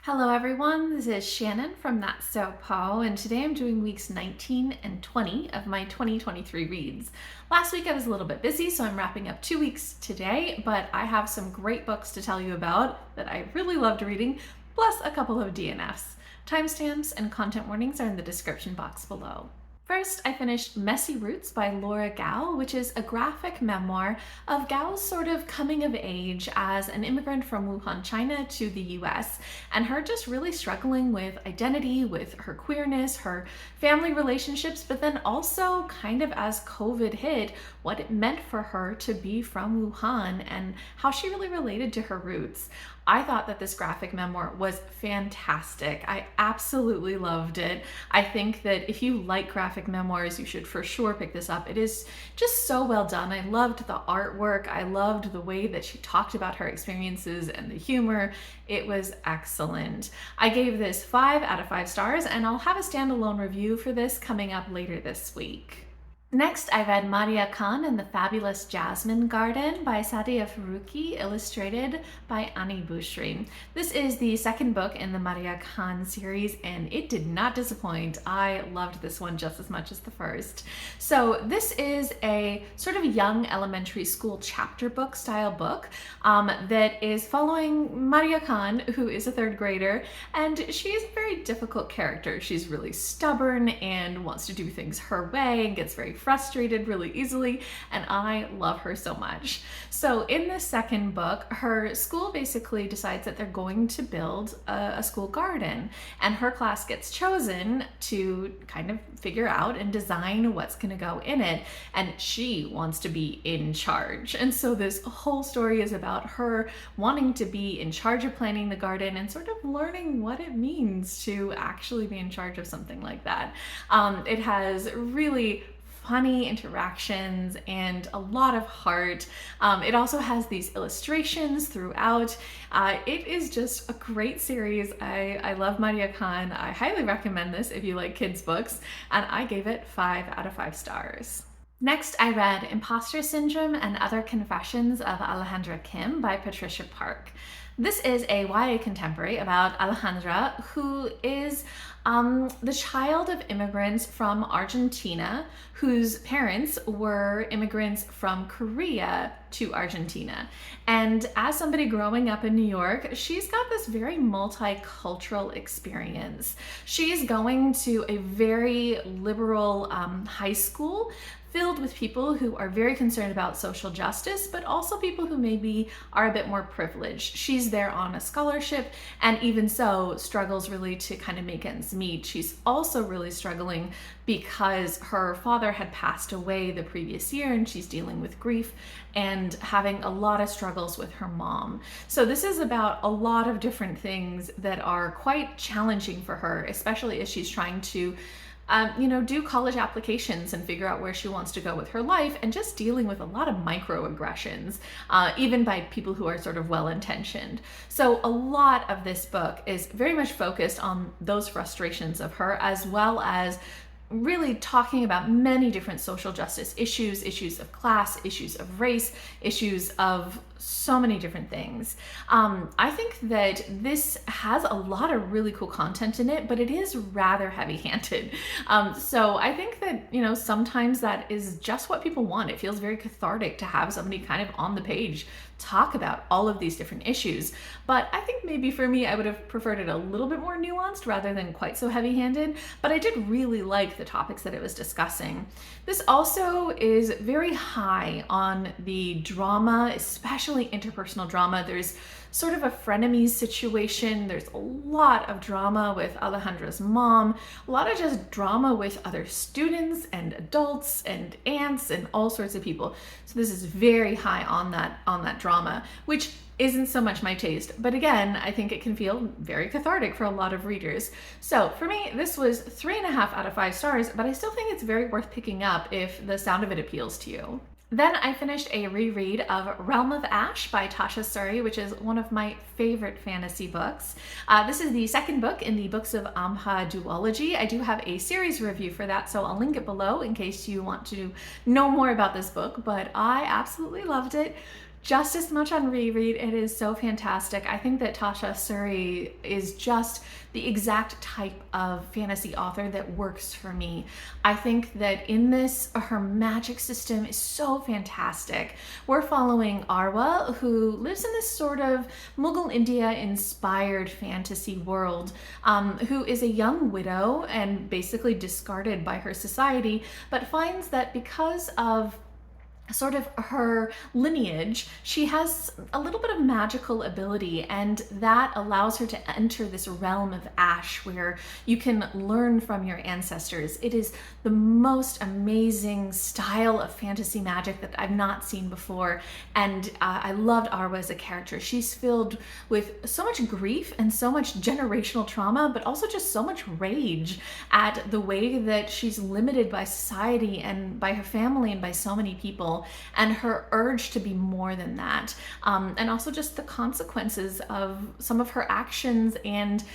Hello everyone, this is Shannon from That's So Po, and today I'm doing weeks 19 and 20 of my 2023 reads. Last week I was a little bit busy, so I'm wrapping up 2 weeks today, but I have some great books to tell you about that I really loved reading, plus a couple of DNFs. Timestamps and content warnings are in the description box below. First, I finished Messy Roots by Laura Gao, which is a graphic memoir of Gao's sort of coming of age as an immigrant from Wuhan, China to the US, and her just really struggling with identity, with her queerness, her family relationships, but then also kind of as COVID hit, what it meant for her to be from Wuhan and how she really related to her roots. I thought that this graphic memoir was fantastic. I absolutely loved it. I think that if you like graphic memoirs, you should for sure pick this up. It is just so well done. I loved the artwork. I loved the way that she talked about her experiences and the humor. It was excellent. I gave this 5 out of 5 stars, and I'll have a standalone review for this coming up later this week. Next, I read Marya and the Fabulous Jasmine Garden by Saadia Faruqi, illustrated by Bushry. This is the second book in the Marya series, and it did not disappoint. I loved this one just as much as the first. So this is a sort of young elementary school chapter book style book that is following Marya, who is a third grader, and she is a very difficult character. She's really stubborn and wants to do things her way and gets very frustrated really easily, and I love her so much. So in the second book, her school basically decides that they're going to build a school garden, and her class gets chosen to kind of figure out and design what's going to go in it, and she wants to be in charge. And so this whole story is about her wanting to be in charge of planning the garden and sort of learning what it means to actually be in charge of something like that. It has really funny interactions and a lot of heart. It also has these illustrations throughout. It is just a great series. I love Marya. I highly recommend this if you like kids books, and I gave it 5 out of 5 stars. Next, I read Imposter Syndrome and Other Confessions of Alejandra Kim by Patricia Park. This is a YA contemporary about Alejandra, who is the child of immigrants from Argentina whose parents were immigrants from Korea to Argentina. And as somebody growing up in New York, she's got this very multicultural experience. She's going to a very liberal high school filled with people who are very concerned about social justice, but also people who maybe are a bit more privileged. She's there on a scholarship, and even so struggles really to kind of make ends meet. She's also really struggling because her father had passed away the previous year, and she's dealing with grief and having a lot of struggles with her mom. So this is about a lot of different things that are quite challenging for her, especially as she's trying to do college applications and figure out where she wants to go with her life, and just dealing with a lot of microaggressions, even by people who are sort of well-intentioned. So a lot of this book is very much focused on those frustrations of her, as well as really talking about many different social justice issues, issues of class, issues of race, issues of so many different things. I think that this has a lot of really cool content in it, but it is rather heavy-handed. So I think that, sometimes that is just what people want. It feels very cathartic to have somebody kind of on the page talk about all of these different issues. But I think maybe for me, I would have preferred it a little bit more nuanced rather than quite so heavy-handed, but I did really like the topics that it was discussing. This also is very high on the drama, especially interpersonal drama. There's sort of a frenemies situation. There's a lot of drama with Alejandra's mom, a lot of just drama with other students and adults and aunts and all sorts of people. So this is very high on that drama, which isn't so much my taste, but again, I think it can feel very cathartic for a lot of readers. So for me, this was 3.5 out of 5 stars, but I still think it's very worth picking up if the sound of it appeals to you. Then I finished a reread of Realm of Ash by Tasha Suri, which is one of my favorite fantasy books. This is the second book in the Books of Ambha duology. I do have a series review for that, so I'll link it below in case you want to know more about this book, but I absolutely loved it. just as much on reread. It is so fantastic. I think that Tasha Suri is just the exact type of fantasy author that works for me. I think that in this, her magic system is so fantastic. We're following Arwa, who lives in this sort of Mughal India inspired fantasy world, who is a young widow and basically discarded by her society, but finds that because of sort of her lineage, she has a little bit of magical ability, and that allows her to enter this realm of ash where you can learn from your ancestors. It is the most amazing style of fantasy magic that I've not seen before, and I loved Arwa as a character. She's filled with so much grief and so much generational trauma, but also just so much rage at the way that she's limited by society and by her family and by so many people, and her urge to be more than that, and also just the consequences of some of her actions and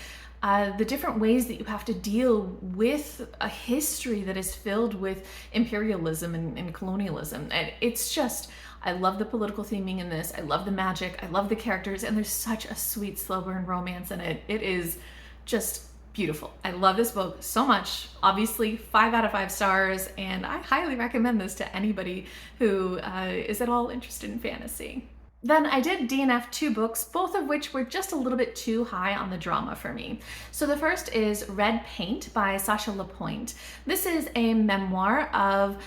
the different ways that you have to deal with a history that is filled with imperialism and colonialism. And it's just, I love the political theming in this. I love the magic. I love the characters, and there's such a sweet slow burn romance in it. It is just beautiful. I love this book so much. Obviously 5 out of 5 stars, and I highly recommend this to anybody who is at all interested in fantasy. Then I did DNF 2 books, both of which were just a little bit too high on the drama for me. So the first is Red Paint by Sasha LaPointe. This is a memoir of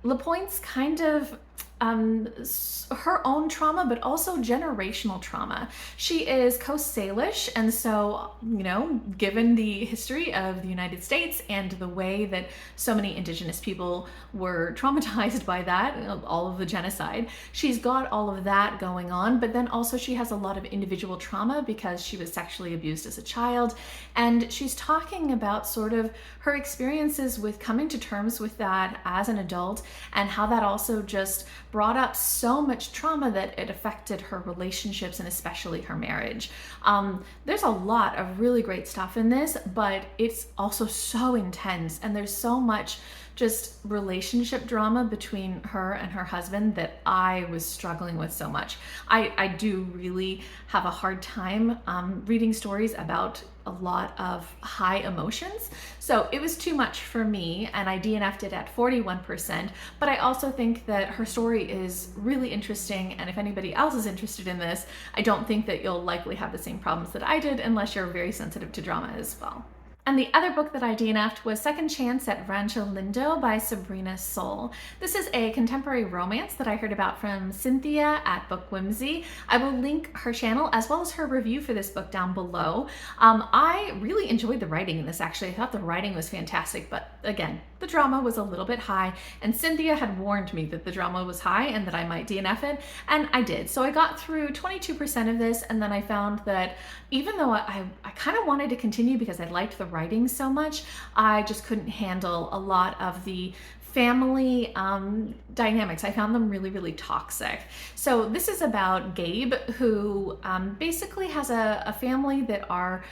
LaPointe's kind of her own trauma, but also generational trauma. She is Coast Salish, and so, you know, given the history of the United States and the way that so many Indigenous people were traumatized by that, all of the genocide, she's got all of that going on, but then also she has a lot of individual trauma because she was sexually abused as a child, and she's talking about sort of her experiences with coming to terms with that as an adult, and how that also just brought up so much trauma that it affected her relationships and especially her marriage. There's a lot of really great stuff in this, but it's also so intense, and there's so much just relationship drama between her and her husband that I was struggling with so much. I do really have a hard time reading stories about a lot of high emotions, so it was too much for me, and I DNF'd it at 41%, but I also think that her story is really interesting, and if anybody else is interested in this, I don't think that you'll likely have the same problems that I did unless you're very sensitive to drama as well. And the other book that I DNF'd was Second Chance at Rancho Lindo by Sabrina Soul. This is a contemporary romance that I heard about from Cynthia at BookWhimsy. I will link her channel as well as her review for this book down below. I really enjoyed the writing in this, actually. I thought the writing was fantastic, but again, the drama was a little bit high, and Cynthia had warned me that the drama was high and that I might DNF it, and I did. So I got through 22% of this, and then I found that even though I kind of wanted to continue because I liked the writing so much, I just couldn't handle a lot of the family dynamics. I found them really, really toxic. So this is about Gabe, who basically has a family that are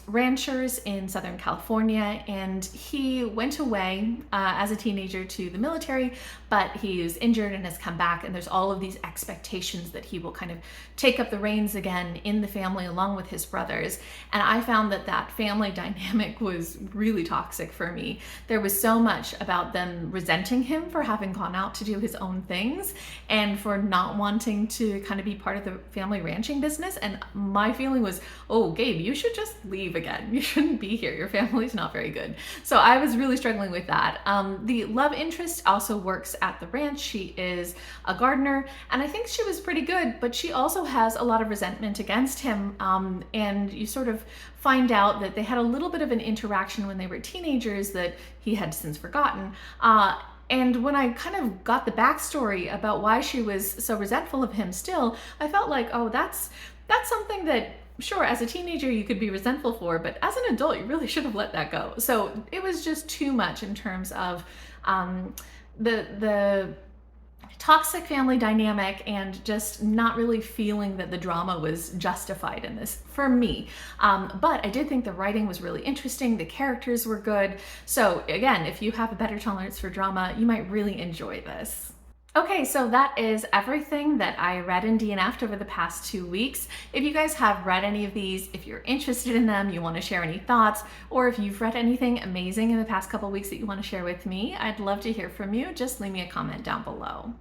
ranchers in Southern California, and he went away as a teenager to the military, but he was injured and has come back, and there's all of these expectations that he will kind of take up the reins again in the family along with his brothers. And I found that that family dynamic was really toxic for me. There was so much about them resenting him for having gone out to do his own things and for not wanting to kind of be part of the family ranching business. And my feeling was, oh, Gabe, you should just leave again. You shouldn't be here. Your family's not very good. So I was really struggling with that. The love interest also works at the ranch. She is a gardener, and I think she was pretty good, but she also has a lot of resentment against him. And you sort of find out that they had a little bit of an interaction when they were teenagers that he had since forgotten. And when I kind of got the backstory about why she was so resentful of him still, I felt like, oh, that's something that, sure, as a teenager you could be resentful for, but as an adult you really should have let that go. So it was just too much in terms of the toxic family dynamic and just not really feeling that the drama was justified in this for me. But I did think the writing was really interesting. The characters were good. So again, if you have a better tolerance for drama, you might really enjoy this. Okay, so that is everything that I read and DNF'd over the past 2 weeks. If you guys have read any of these, if you're interested in them, you want to share any thoughts, or if you've read anything amazing in the past couple weeks that you want to share with me, I'd love to hear from you. Just leave me a comment down below.